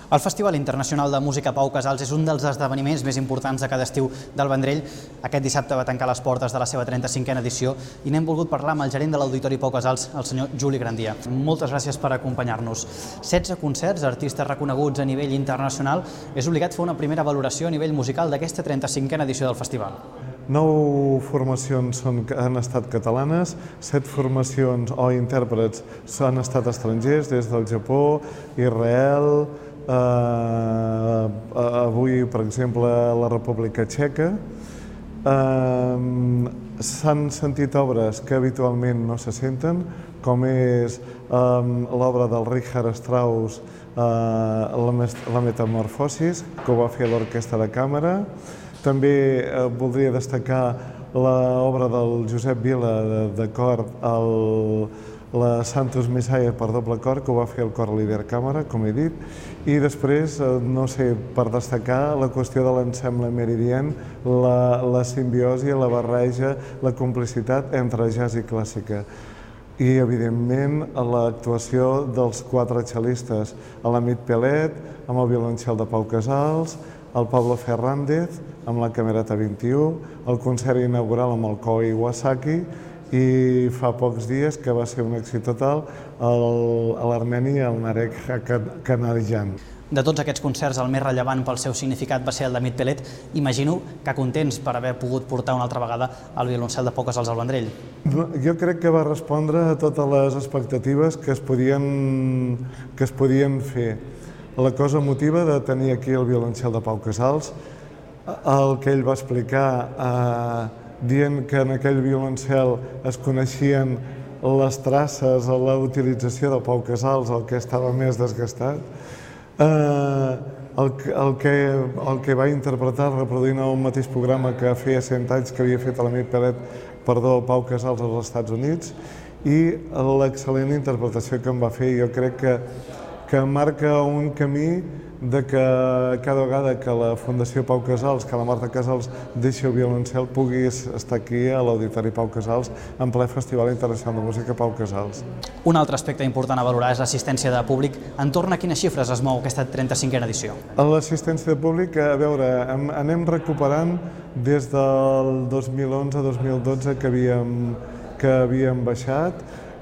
El Festival Internacional de Música Pau Casals és un dels esdeveniments més importants de cada estiu del Vendrell. Aquest dissabte va tancar les portes de la seva 35a edició i n'hem volgut parlar amb el gerent de l'Auditori Pau Casals, el senyor Juli Grandia. Moltes gràcies per acompanyar-nos. 16 concerts, artistes reconeguts a nivell internacional. És obligat fer una primera valoració a nivell musical d'aquesta 35a edició del festival. 9 formacions han estat catalanes, 7 formacions o intèrprets han estat estrangers, des del Japó, Israel, avui, per exemple, la República Txeca. S'han sentit obres que habitualment no se senten, com és l'obra del Richard Strauss, La Metamorfosis, que ho va fer l'Orquestra de Càmera. També voldria destacar l'obra del Josep Vila de cor, la Santos Messiah per doble cor, que ho va fer el Cor Líder Càmera, com he dit. I després, no sé, per destacar la qüestió de l'ensemble Meridien, la simbiosi, la barreja, la complicitat entre jazz i clàssica. I, evidentment, l'actuació dels 4 xelistes, l'Amit Pelet, amb el violoncel de Pau Casals, el Pablo Fernández, amb la Camerata 21, el concert inaugural amb el Ko Iwasaki i fa pocs dies, que va ser un èxit total, a l'Armeni, el Narek Hakanarjan. De tots aquests concerts, el més rellevant pel seu significat va ser el d'Amit Pelet. Imagino que contents per haver pogut portar una altra vegada el violoncel de Pau Casals al Vendrell. Jo crec que va respondre a totes les expectatives que es podien fer. La cosa emotiva de tenir aquí el violoncel de Pau Casals, el que ell va explicar dient que en aquell violoncel es coneixien les traces o la utilització de Pau Casals, el que estava més desgastat, el que va interpretar reproduint el mateix programa que feia 100 anys que havia fet l'Amit Pelet, Pau Casals als Estats Units, i l'excel·lent interpretació que em va fer. Jo crec que marca un camí de que cada vegada que la Fundació Pau Casals, que la Marta Casals deixi el violoncel, pugui estar aquí a l'Auditori Pau Casals en ple Festival Internacional de Música Pau Casals. Un altre aspecte important a valorar és l'assistència de públic. Entorn a quines xifres es mou aquesta 35a edició? L'assistència de públic, a veure, anem recuperant des del 2011-2012 que havíem baixat,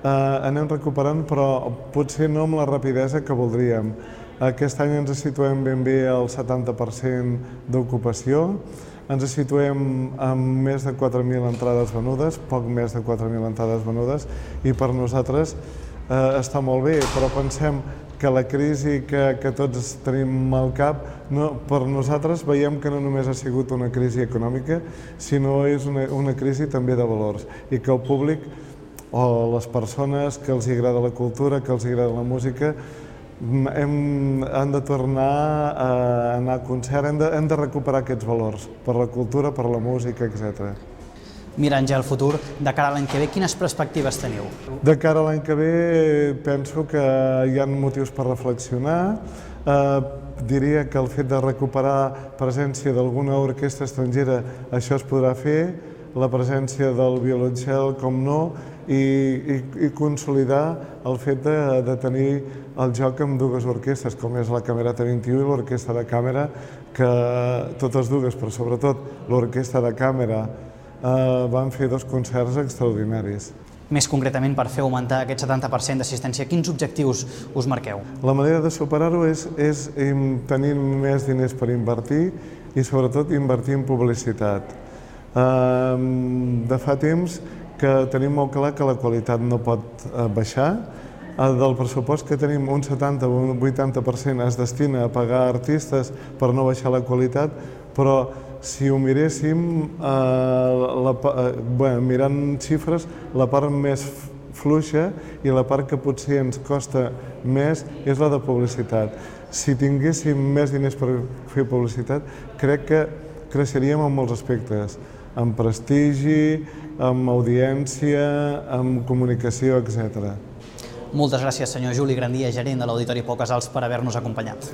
anem recuperant, però potser no amb la rapidesa que voldríem. Aquest any ens situem ben bé al 70% d'ocupació, ens situem amb més de 4.000 entrades venudes, poc més de 4.000 entrades venudes, i per nosaltres està molt bé, però pensem que la crisi que tots tenim al cap, per nosaltres veiem que no només ha sigut una crisi econòmica, sinó és una crisi també de valors, i que el públic o les persones que els agrada la cultura, que els agrada la música, han de tornar a anar a concert, hem de recuperar aquests valors per la cultura, per la música, etc. Mirant ja el futur, de cara a l'any que ve, quines perspectives teniu? De cara a l'any que ve penso que hi ha motius per reflexionar. Diria que el fet de recuperar presència d'alguna orquestra estrangera, això es podrà fer, la presència del violoncel, com no, i consolidar el fet de tenir el joc amb 2 orquestres, com és la Camerata 21 i l'Orquestra de Càmera, que totes dues, però sobretot l'Orquestra de Càmera, van fer 2 concerts extraordinaris. Més concretament, per fer augmentar aquest 70% d'assistència, quins objectius us marqueu? La manera de superar-ho és tenir més diners per invertir i sobretot invertir en publicitat. De fa temps que tenim molt clar que la qualitat no pot baixar. Del pressupost que tenim, un 70 o un 80% es destina a pagar artistes per no baixar la qualitat, però si ho miréssim, mirant xifres, la part més fluixa i la part que potser ens costa més és la de publicitat. Si tinguéssim més diners per fer publicitat, crec que creixeríem en molts aspectes, en prestigi, amb audiència, amb comunicació, etc. Moltes gràcies, senyor Juli Grandia, gerent de l'Auditori Pau Casals, per haver-nos acompanyat.